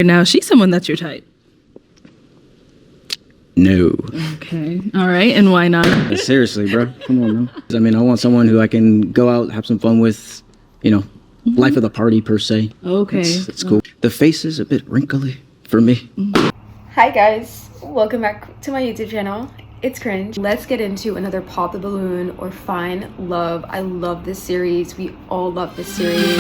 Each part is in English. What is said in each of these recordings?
Now, she's someone that's your type. No. Okay. All right. And why not? Seriously, bro. Come on, man. I mean, I want someone who I can go out, have some fun with, you know, life of the party per se. Okay. It's cool. The face is a bit wrinkly for me. Hi guys, welcome back to my YouTube channel. It's Cringe. Let's get into another Pop the Balloon or Find Love. I love this series. We all love this series.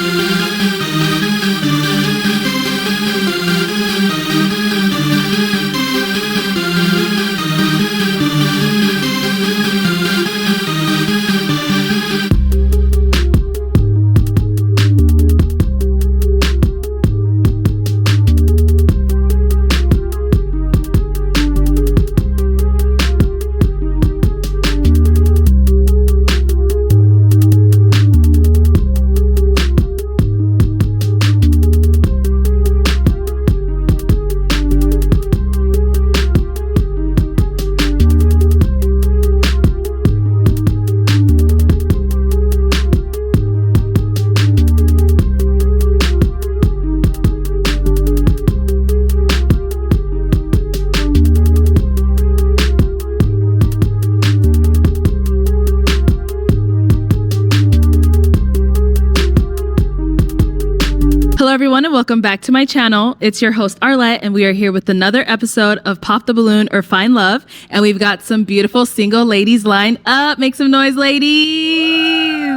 Hello everyone and welcome back to my channel. It's your host Arlette and we are here with another episode of Pop the Balloon or Find Love, and we've got some beautiful single ladies lined up. Make some noise, ladies.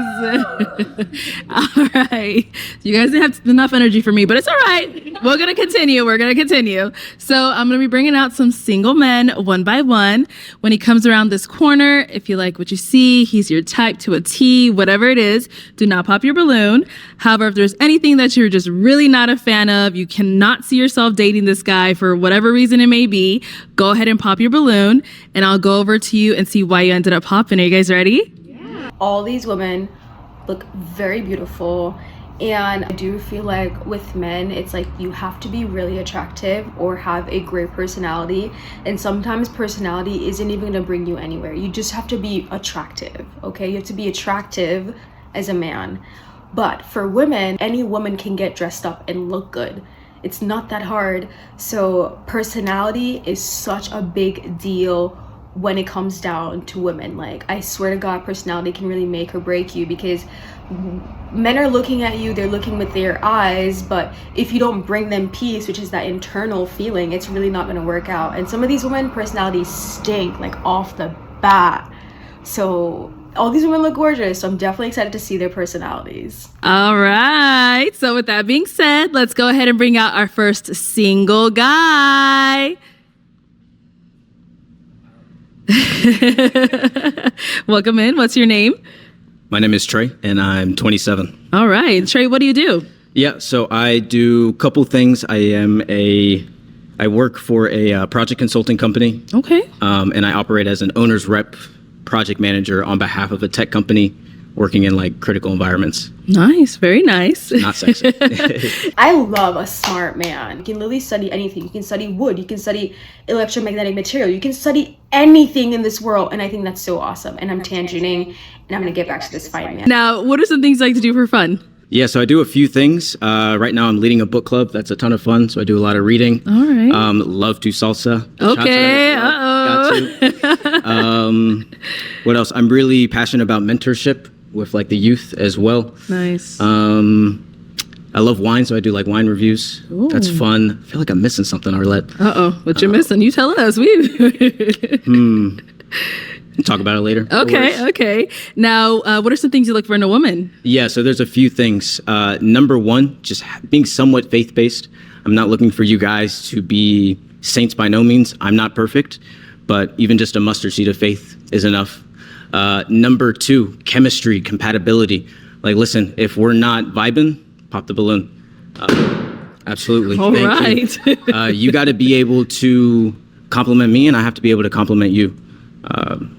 All right, you guys didn't have enough energy for me, but it's all right. We're gonna continue. So I'm gonna be bringing out some single men one by one. When he comes around this corner, if you like what you see, he's your type to a T, whatever it is, do not pop your balloon. However, if there's anything that you're just really not a fan of, you cannot see yourself dating this guy for whatever reason it may be, go ahead and pop your balloon and I'll go over to you and see why you ended up popping. Are you guys ready? Yeah. All these women look very beautiful, and I do feel like with men, it's like you have to be really attractive or have a great personality, and sometimes personality isn't even gonna bring you anywhere. You just have to be attractive, okay? You have to be attractive as a man. But for women, any woman can get dressed up and look good. It's not that hard. So personality is such a big deal when it comes down to women. Like, I swear to God, personality can really make or break you, because men are looking at you, they're looking with their eyes, but if you don't bring them peace, which is that internal feeling, it's really not gonna work out. And some of these women personalities stink, like off the bat. So all these women look gorgeous, so I'm definitely excited to see their personalities. All right, so with that being said, let's go ahead and bring out our first single guy. Welcome in. What's your name? My name is Trey, and I'm 27. All right, Trey, what do you do? Yeah, so I do a couple things. I work for a project consulting company. Okay. And I operate as an owner's rep project manager on behalf of a tech company working in like critical environments. Nice, very nice. Not sexy. I love a smart man. You can literally study anything. You can study wood, you can study electromagnetic material, you can study anything in this world, and I think that's so awesome. And I'm tangenting, and I'm gonna get back to this fine man. Now, what are some things you like to do for fun? Yeah, so I do a few things. Right now I'm leading a book club. That's a ton of fun, so I do a lot of reading. All right. Love to salsa. Okay, Got to. What else? I'm really passionate about mentorship with like the youth as well. Nice. I love wine, so I do like wine reviews. Ooh. That's fun. I feel like I'm missing something, Arlette. What you're missing? You telling us? Talk about it later. Okay. Now, what are some things you look for in a woman? Yeah, so there's a few things. Number one, just being somewhat faith-based. I'm not looking for you guys to be saints by no means. I'm not perfect, but even just a mustard seed of faith is enough. Number two, chemistry, compatibility. Like, listen, if we're not vibing, pop the balloon. Absolutely. All right. You got to be able to compliment me, and I have to be able to compliment you.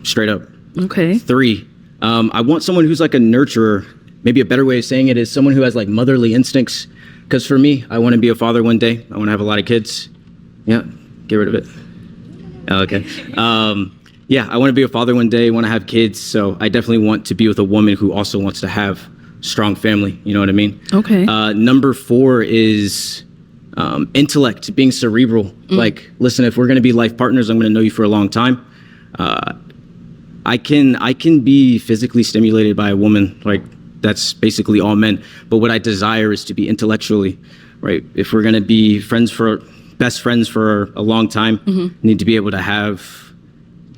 Straight up. Okay. Three, I want someone who's like a nurturer. Maybe a better way of saying it is someone who has like motherly instincts. Because for me, I want to be a father one day. I want to have a lot of kids. Yeah, get rid of it. Okay. Yeah, I want to be a father one day, want to have kids. So I definitely want to be with a woman who also wants to have strong family. You know what I mean? Okay. Number 4 is Intellect, being cerebral. Like, listen, if we're going to be life partners, I'm going to know you for a long time. I can be physically stimulated by a woman. Like, that's basically all men. But what I desire is to be intellectually, right? If we're going to be best friends for a long time, need to be able to have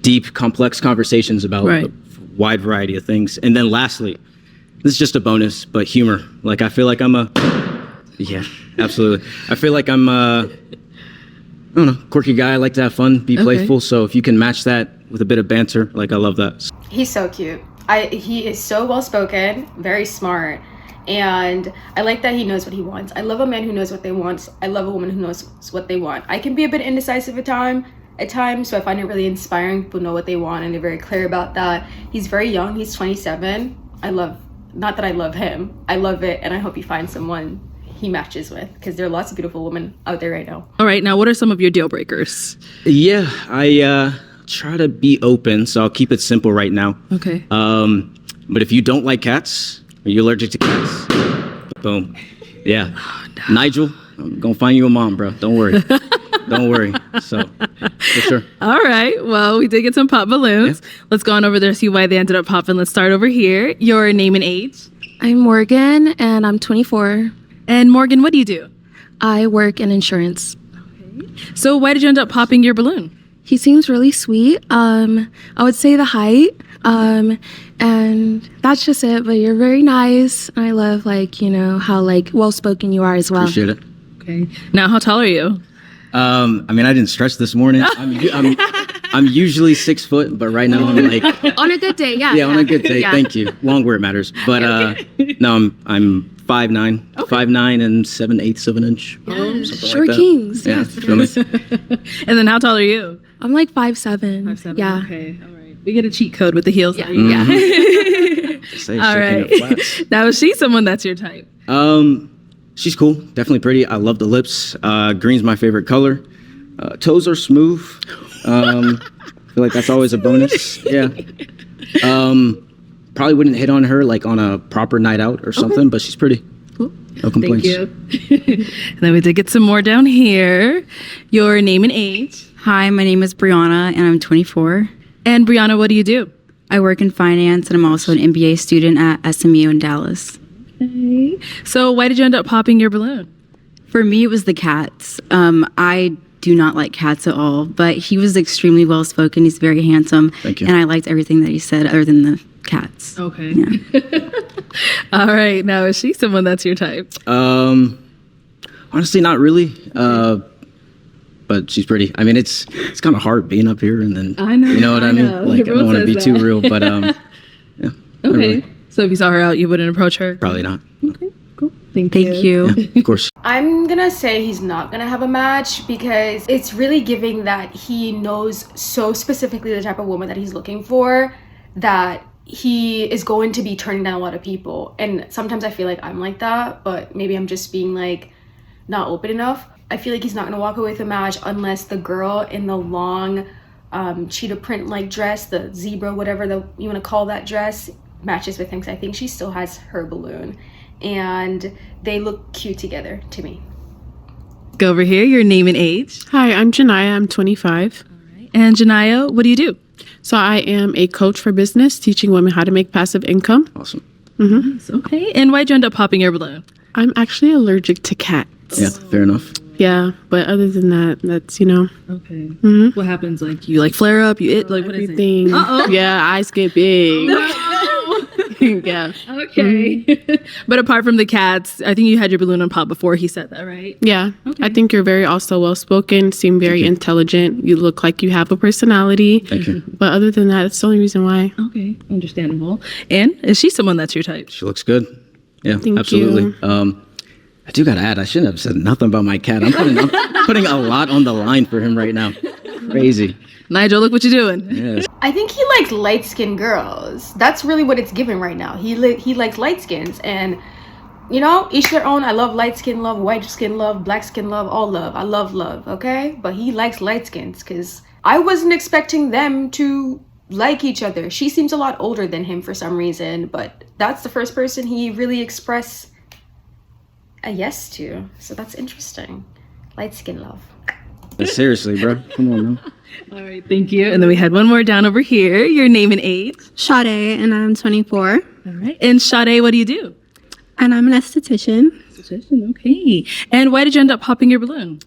deep, complex conversations about a wide variety of things. And then lastly, this is just a bonus, but humor. Like, I feel like yeah, absolutely. I feel like I'm I don't know, quirky guy. I like to have fun, be playful. So if you can match that with a bit of banter, like, I love that. He's so cute. He is so well spoken, very smart, and I like that he knows what he wants. I love a man who knows what they want. I love a woman who knows what they want. I can be a bit indecisive at times, so I find it really inspiring. People know what they want and they're very clear about that. He's very young. He's 27. Not that I love him. I love it, and I hope he finds someone he matches with, because there are lots of beautiful women out there right now. All right, now what are some of your deal breakers? Yeah, I try to be open, so I'll keep it simple right now. Okay. But if you don't like cats, are you allergic to cats? Boom. Yeah. Oh, no. Nigel, I'm gonna find you a mom, bro. Don't worry. Don't worry. So, for sure. All right. Well, we did get some pop balloons. Yeah. Let's go on over there, see why they ended up popping. Let's start over here. Your name and age? I'm Morgan, and I'm 24. And Morgan, what do you do? I work in insurance. Okay. So why did you end up popping your balloon? He seems really sweet. I would say the height. And that's just it. But you're very nice. And I love, like, you know, how, like, well-spoken you are as well. Appreciate it. Okay. Now, how tall are you? I mean, I didn't stretch this morning. I'm usually 6 foot, but right now I'm like on a good day, yeah. Yeah, on a good day. Yeah. Thank you. Long where it matters. But no, I'm 5'9", 5'9" and 7/8 of an inch. Short like kings. Yeah. Yes. And then how tall are you? I'm like 5'7". 5'7". Yeah. Okay. All right. We get a cheat code with the heels. Yeah. Yeah. All right. Now, is she someone that's your type? She's cool, definitely pretty. I love the lips. Green's my favorite color. Toes are smooth. I feel like that's always a bonus. Yeah. Probably wouldn't hit on her like on a proper night out or something, but she's pretty. Cool. No complaints. Thank you. And then we did get some more down here. Your name and age? Hi, my name is Brianna, and I'm 24. And Brianna, what do you do? I work in finance, and I'm also an MBA student at SMU in Dallas. Okay. So why did you end up popping your balloon? For me, it was the cats. I do not like cats at all, but he was extremely well-spoken. He's very handsome. Thank you. And I liked everything that he said other than the cats. Okay. Yeah. All right. Now, is she someone that's your type? Honestly, not really. But she's pretty. I mean, it's kind of hard being up here and then, I know, you know what I mean? Like, I don't want to be that. too real, but yeah. Okay. Really. So if you saw her out, you wouldn't approach her? Probably not. Okay, cool. Thank you. Yeah, of course. I'm gonna say he's not gonna have a match, because it's really giving that he knows so specifically the type of woman that he's looking for, that he is going to be turning down a lot of people. And sometimes I feel like I'm like that, but maybe I'm just being like not open enough. I feel like he's not gonna walk away with a match unless the girl in the long cheetah print like dress, the zebra, whatever you want to call that dress, matches with him, because I think she still has her balloon and they look cute together to me. Go over here, your name and age. Hi, I'm Janiyah. I'm 25. All right. And Janiyah, what do you do? So I am a coach for business, teaching women how to make passive income. Awesome. Mm-hmm. Okay. And why'd you end up popping your balloon? I'm actually allergic to cats. Yeah, fair enough. Yeah, but other than that, that's, you know. Okay. Mm-hmm. What happens? Like, you like flare up? You like what everything. Is it? Uh-oh. Yeah, eyes get big. Yeah. Okay. Mm-hmm. But apart from the cats, I think you had your balloon on pop before he said that, right? Yeah. Okay. I think you're very also well-spoken, seem very intelligent. You look like you have a personality. Thank you. But other than that, it's the only reason why. Okay. Understandable. And is she someone that's your type? She looks good. Yeah, Thank absolutely. you. I do gotta add, I shouldn't have said nothing about my cat. I'm putting a lot on the line for him right now. Crazy. Nigel, look what you're doing. Yes. I think he likes light-skinned girls. That's really what it's given right now. He likes light skins, and you know, each their own. I love light skin love, white skin love, black skin love, all love. I love love, okay? But he likes light skins, because I wasn't expecting them to like each other. She seems a lot older than him for some reason, but that's the first person he really expressed a yes to. So that's interesting. Light skin love. Seriously, bro. Come on, man. All right, thank you. And then we had one more down over here. Your name and age. Sade, and I'm 24, All right. And Sade, what do you do? and I'm an esthetician. Okay. And why did you end up popping your balloon?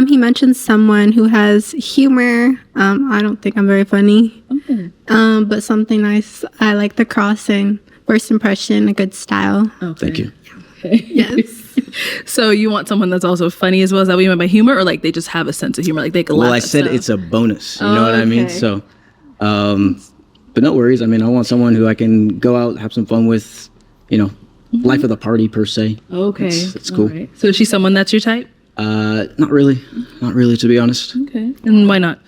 He mentioned someone who has humor. I don't think I'm very funny, but something nice. I like the crossing. First impression, a good style. Okay. Thank you. Yes. So you want someone that's also funny as well? Is that what you meant by humor? Or like they just have a sense of humor? Like they can laugh Well, I at said stuff? it's a bonus. You know what I mean? Okay. So, but no worries. I mean, I want someone who I can go out, have some fun with, you know, life of the party per se. Okay. It's cool. All right. So is she someone that's your type? Not really, to be honest. Okay. And why not?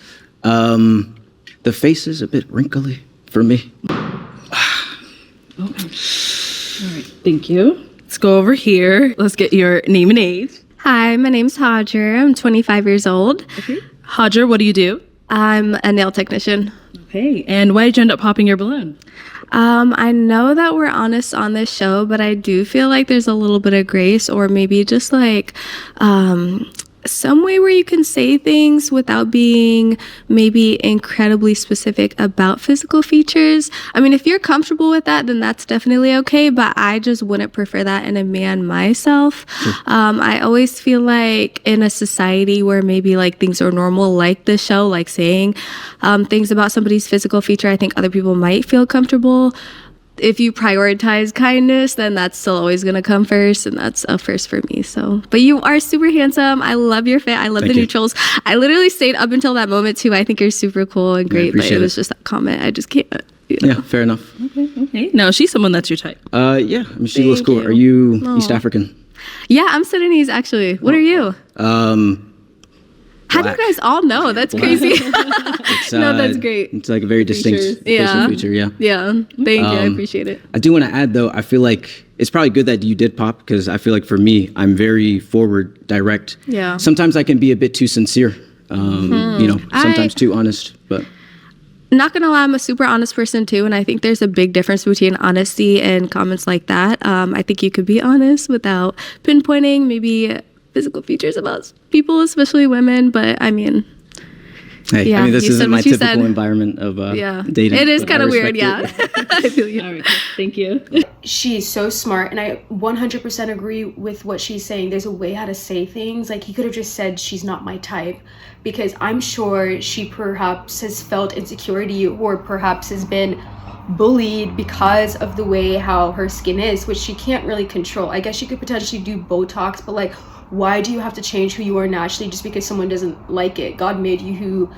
The face is a bit wrinkly for me. All right. Thank you. Let's go over here. Let's get your name and age. Hi, my name's Hodger. I'm 25 years old. Okay. Hodger, what do you do? I'm a nail technician. Okay. And why did you end up popping your balloon? I know that we're honest on this show, but I do feel like there's a little bit of grace, or maybe just like some way where you can say things without being maybe incredibly specific about physical features. I mean, if you're comfortable with that, then that's definitely okay, but I just wouldn't prefer that in a man myself. I always feel like in a society where maybe like things are normal, like this show, like saying things about somebody's physical feature, I think other people might feel comfortable. If you prioritize kindness, then that's still always going to come first, and that's a first for me. So, but you are super handsome. I love your fit. I love Thank the you. neutrals. I literally stayed up until that moment too. I think you're super cool and great, but appreciate it was it. just that comment. I just can't. You know. Yeah, fair enough. Okay. Now, is she someone that's your type? Yeah, I mean, she looks Thank cool. you. Are you East African? Yeah, I'm Sudanese actually. What are you? How do you Black. guys all know? That's crazy. It's, No, that's great. It's like a very distinct Features. facial Yeah. feature, yeah. Yeah, thank you. I appreciate it. I do want to add, though, I feel like it's probably good that you did pop, because I feel like for me, I'm very forward, direct. Yeah. Sometimes I can be a bit too sincere, you know, sometimes too honest, but Not gonna lie, I'm a super honest person too, and I think there's a big difference between honesty and comments like that. I think you could be honest without pinpointing maybe physical features about people, especially women. But I mean, hey, Yeah, I mean, this you said isn't my what you typical said. environment of yeah, dating. it is but I kind of respect weird. Yeah, it. I feel you. All right. Thank you. She's so smart, and I 100% agree with what she's saying. There's a way how to say things. Like, he could have just said she's not my type, because I'm sure she perhaps has felt insecurity, or perhaps has been bullied because of the way how her skin is, which she can't really control. I guess she could potentially do Botox, but like, why do you have to change who you are naturally just because someone doesn't like it? God made you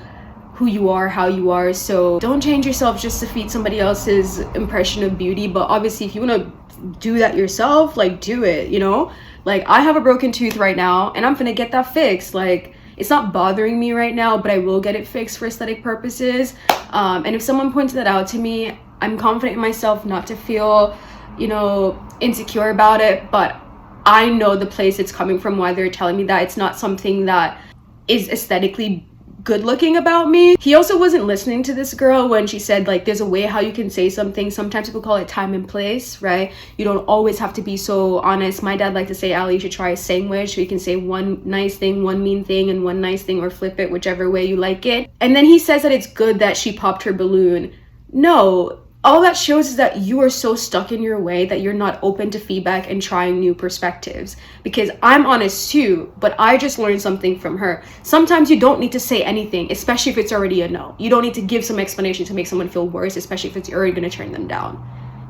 who you are, how you are, so don't change yourself just to feed somebody else's impression of beauty. But obviously, if you want to do that yourself, like, do it, you know? Like, I have a broken tooth right now, and I'm gonna get that fixed. Like, it's not bothering me right now, but I will get it fixed for aesthetic purposes. And if someone points that out to me, I'm confident in myself not to feel, you know, insecure about it. But I know the place it's coming from, why they're telling me that. It's not something that is aesthetically good looking about me. He also wasn't listening to this girl when she said, like, there's a way how you can say something. Sometimes people call it time and place, right? You don't always have to be so honest. My dad liked to say, Ali, you should try a sandwich, so you can say one nice thing, one mean thing, and one nice thing, or flip it whichever way you like it. And then he says that it's good that she popped her balloon. No, all that shows is that you are so stuck in your way that you're not open to feedback and trying new perspectives. Because I'm honest too, but I just learned something from her. Sometimes you don't need to say anything, especially if it's already a no. You don't need to give some explanation to make someone feel worse, especially if it's already going to turn them down.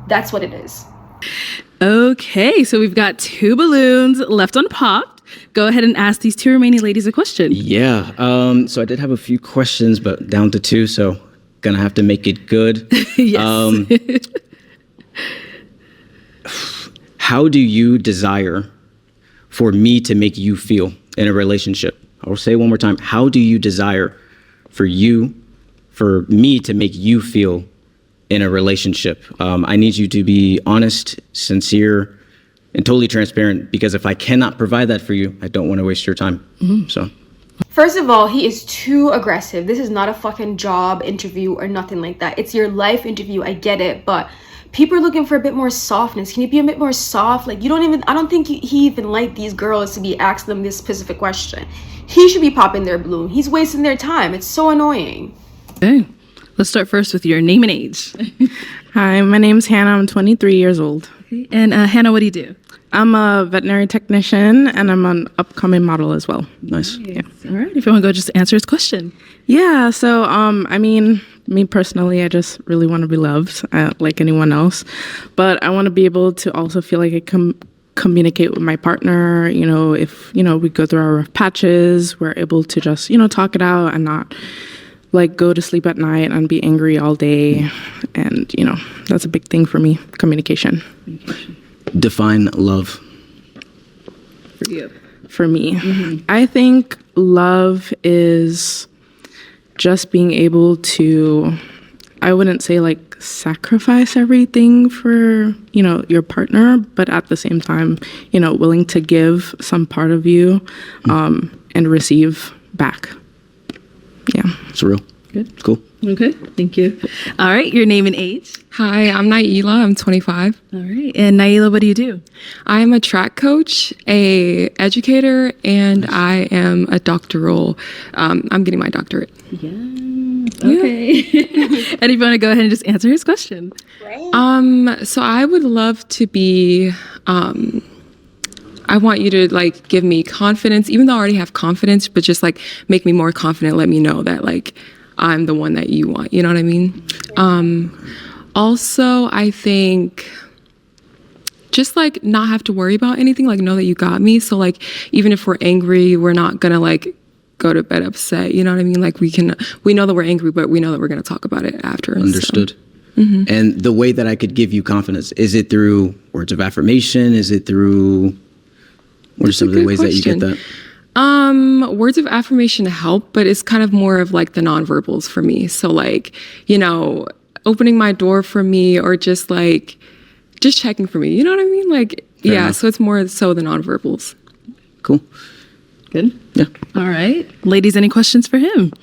That's what it is. Okay, so we've got 2 balloons left unpopped. Go ahead and ask these 2 remaining ladies a question. Yeah, so I did have a few questions, but down to 2, so gonna have to make it good. Yes. How do you desire for me to make you feel in a relationship? I'll say it one more time. How do you desire for me to make you feel in a relationship? I need you to be honest, sincere, and totally transparent, because if I cannot provide that for you, I don't want to waste your time. So. First of all, he is too aggressive. This is not a fucking job interview or nothing like that. It's your life interview. I get it, but people are looking for a bit more softness. Can you be a bit more soft? Like, I don't think he even like these girls to be asking them this specific question. He should be popping their balloon. He's wasting their time. It's so annoying. Okay. Let's start first with your name and age. Hi, my name's Hannah. I'm 23 years old. Okay. And Hannah, what do you do? I'm a veterinary technician, and I'm an upcoming model as well. Nice. Yeah. All right. If you want to go just answer his question. Yeah, so, I mean, me personally, I just really want to be loved like anyone else. But I want to be able to also feel like I can communicate with my partner. You know, if, you know, we go through our rough patches, we're able to just, you know, talk it out and not like go to sleep at night and be angry all day. And, you know, that's a big thing for me, communication. Define love. For you. For me. I think love is just being able to, I wouldn't say like sacrifice everything for, you know, your partner, but at the same time, you know, willing to give some part of you and receive back. Yeah. It's real. Good. Cool. Okay. Thank you. All right. Your name and age. Hi, I'm Naila. I'm 25. All right. And Naila, what do you do? I'm a track coach, a educator, and I am a doctoral. I'm getting my doctorate. Yeah. Okay. And if you want to go ahead and just answer his question. So I would love to be, I want you to like give me confidence, even though I already have confidence, but just like make me more confident. Let me know that like I'm the one that you want. You know what I mean? Also, I think just like not have to worry about anything, like know that you got me. So like even if we're angry, we're not gonna like go to bed upset. You know what I mean? Like we know that we're angry, but we know that we're gonna talk about it after. Understood. So. And the way that I could give you confidence, is it through words of affirmation? Is it through, what are some of the ways that you get that? Words of affirmation help, but it's kind of more of like the nonverbals for me. So like, you know, opening my door for me or just checking for me. You know what I mean? Like, Fair enough. So it's more so the nonverbals. Cool. Good. Yeah. All right. Ladies, any questions for him?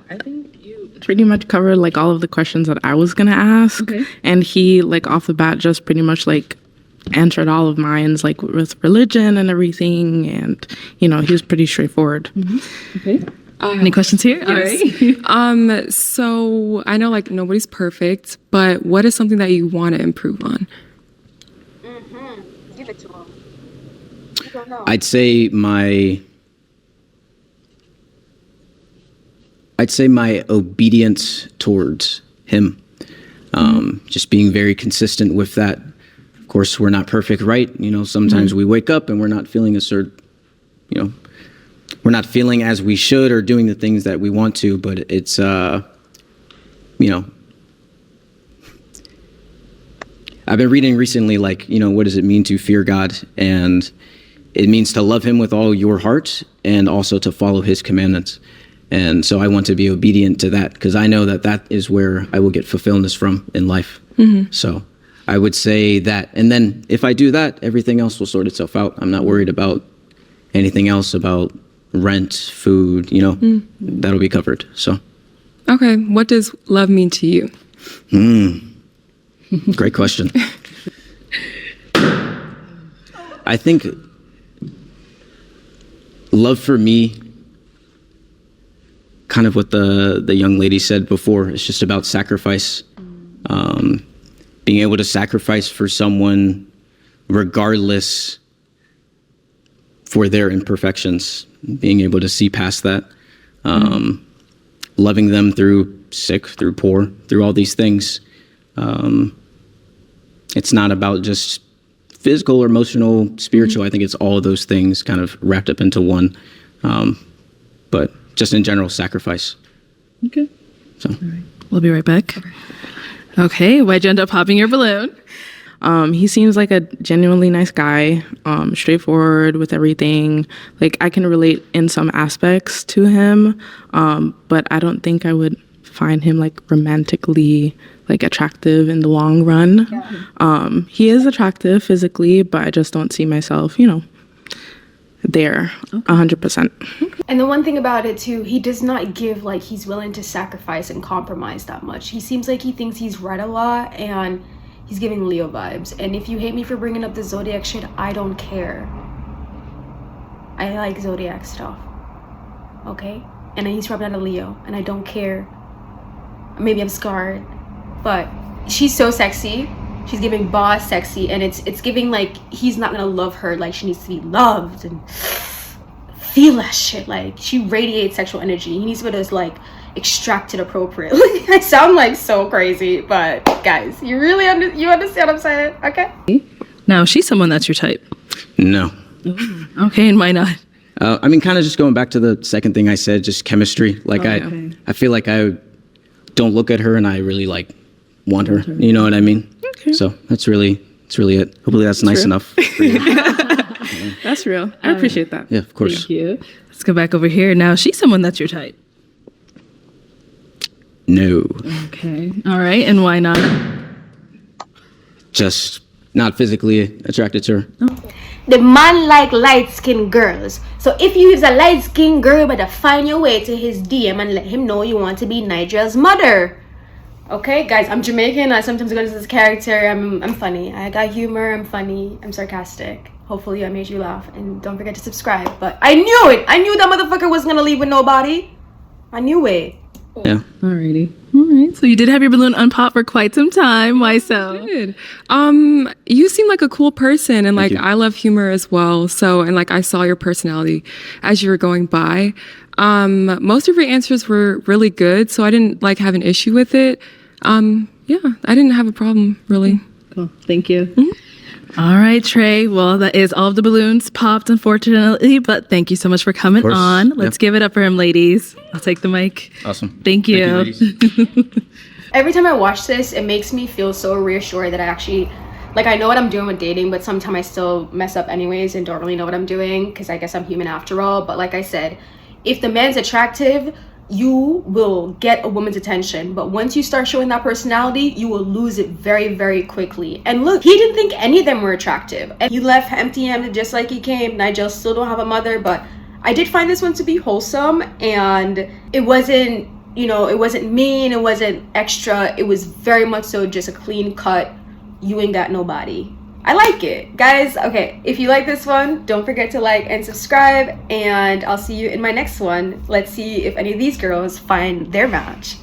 I think you pretty much covered like all of the questions that I was going to ask. Okay. And he like off the bat just pretty much like answered all of mine, like with religion and everything. And, you know, he was pretty straightforward. Okay. Any questions here? Yes. All right. So I know like nobody's perfect, but what is something that you want to improve on? Give it to him. I don't know. I'd say my obedience towards him. Just being very consistent with that. Of course, we're not perfect, right? You know, sometimes we wake up and we're not feeling we're not feeling as we should or doing the things that we want to, but it's, you know, I've been reading recently, like, you know, what does it mean to fear God? And it means to love him with all your heart and also to follow his commandments. And so I want to be obedient to that because I know that that is where I will get fulfillment from in life. So I would say that. And then if I do that, everything else will sort itself out. I'm not worried about anything else, about rent, food, you know, that'll be covered. So. Okay. What does love mean to you? Great question. I think love for me, kind of what the young lady said before, it's just about sacrifice. Being able to sacrifice for someone regardless for their imperfections, being able to see past that, loving them through sick, through poor, through all these things. It's not about just physical or emotional, spiritual. I think it's all of those things kind of wrapped up into one. But just in general, sacrifice. Okay. So. All right. We'll be right back. Okay. Why'd you end up popping your balloon? He seems like a genuinely nice guy, straightforward with everything. Like I can relate in some aspects to him, but I don't think I would find him like romantically like attractive in the long run. Yeah. He is attractive physically, but I just don't see myself, you know, there 100%. And the one thing about it too, he does not give like he's willing to sacrifice and compromise that much. He seems like he thinks he's right a lot, and He's giving Leo vibes. And if you hate me for bringing up the zodiac shit, I don't care. I like zodiac stuff. Okay? And he's probably not a Leo, and I don't care. Maybe I'm scarred, but she's so sexy. She's giving boss sexy, and it's giving like he's not gonna love her like she needs to be loved and feel that shit. Like she radiates sexual energy. He needs to be able to like extract it appropriately. I sound like so crazy, but guys, you really you understand what I'm saying? Okay. Now, she's someone that's your type. No. Okay, and why not? I mean, kind of just going back to the second thing I said, just chemistry. Like I feel like I don't look at her and I really like want her. You know what I mean? Okay. So that's really it. Hopefully that's nice enough for you. That's real. I appreciate that. Yeah, of course. Thank you. Let's go back over here. Now, she's someone that's your type. No. Okay. All right, and why not? Just not physically attracted to her. The man like light-skinned girls. So if you is a light-skinned girl, you better find your way to his DM and let him know you want to be Nigel's mother. Okay, guys, I'm Jamaican. I sometimes go into this character. I'm funny. I got humor. I'm funny. I'm sarcastic. Hopefully I made you laugh. And don't forget to subscribe. But I knew it. I knew that motherfucker wasn't going to leave with nobody. I knew it. Yeah. Alrighty. All right. So you did have your balloon unpopped for quite some time. Why so? Good. You seem like a cool person, and like I love humor as well. So, and like I saw your personality as you were going by. Most of your answers were really good, so I didn't like have an issue with it. Yeah, I didn't have a problem really. Cool. Thank you. All right, Trey. Well, that is all of the balloons popped, unfortunately, but thank you so much for coming on. Let's give it up for him, ladies. I'll take the mic. Awesome. Thank you. Every time I watch this, it makes me feel so reassured that I actually, like, I know what I'm doing with dating, but sometimes I still mess up anyways and don't really know what I'm doing because I guess I'm human after all. But like I said, if the man's attractive, you will get a woman's attention, but once you start showing that personality, you will lose it very, very quickly. And look, he didn't think any of them were attractive, and he left empty-handed just like he came. Nigel still don't have a mother, but I did find this one to be wholesome, and it wasn't, you know, it wasn't mean, it wasn't extra, it was very much so just a clean cut, you ain't got nobody. I like it, guys. Okay, if you like this one, don't forget to like and subscribe, and I'll see you in my next one. Let's see if any of these girls find their match.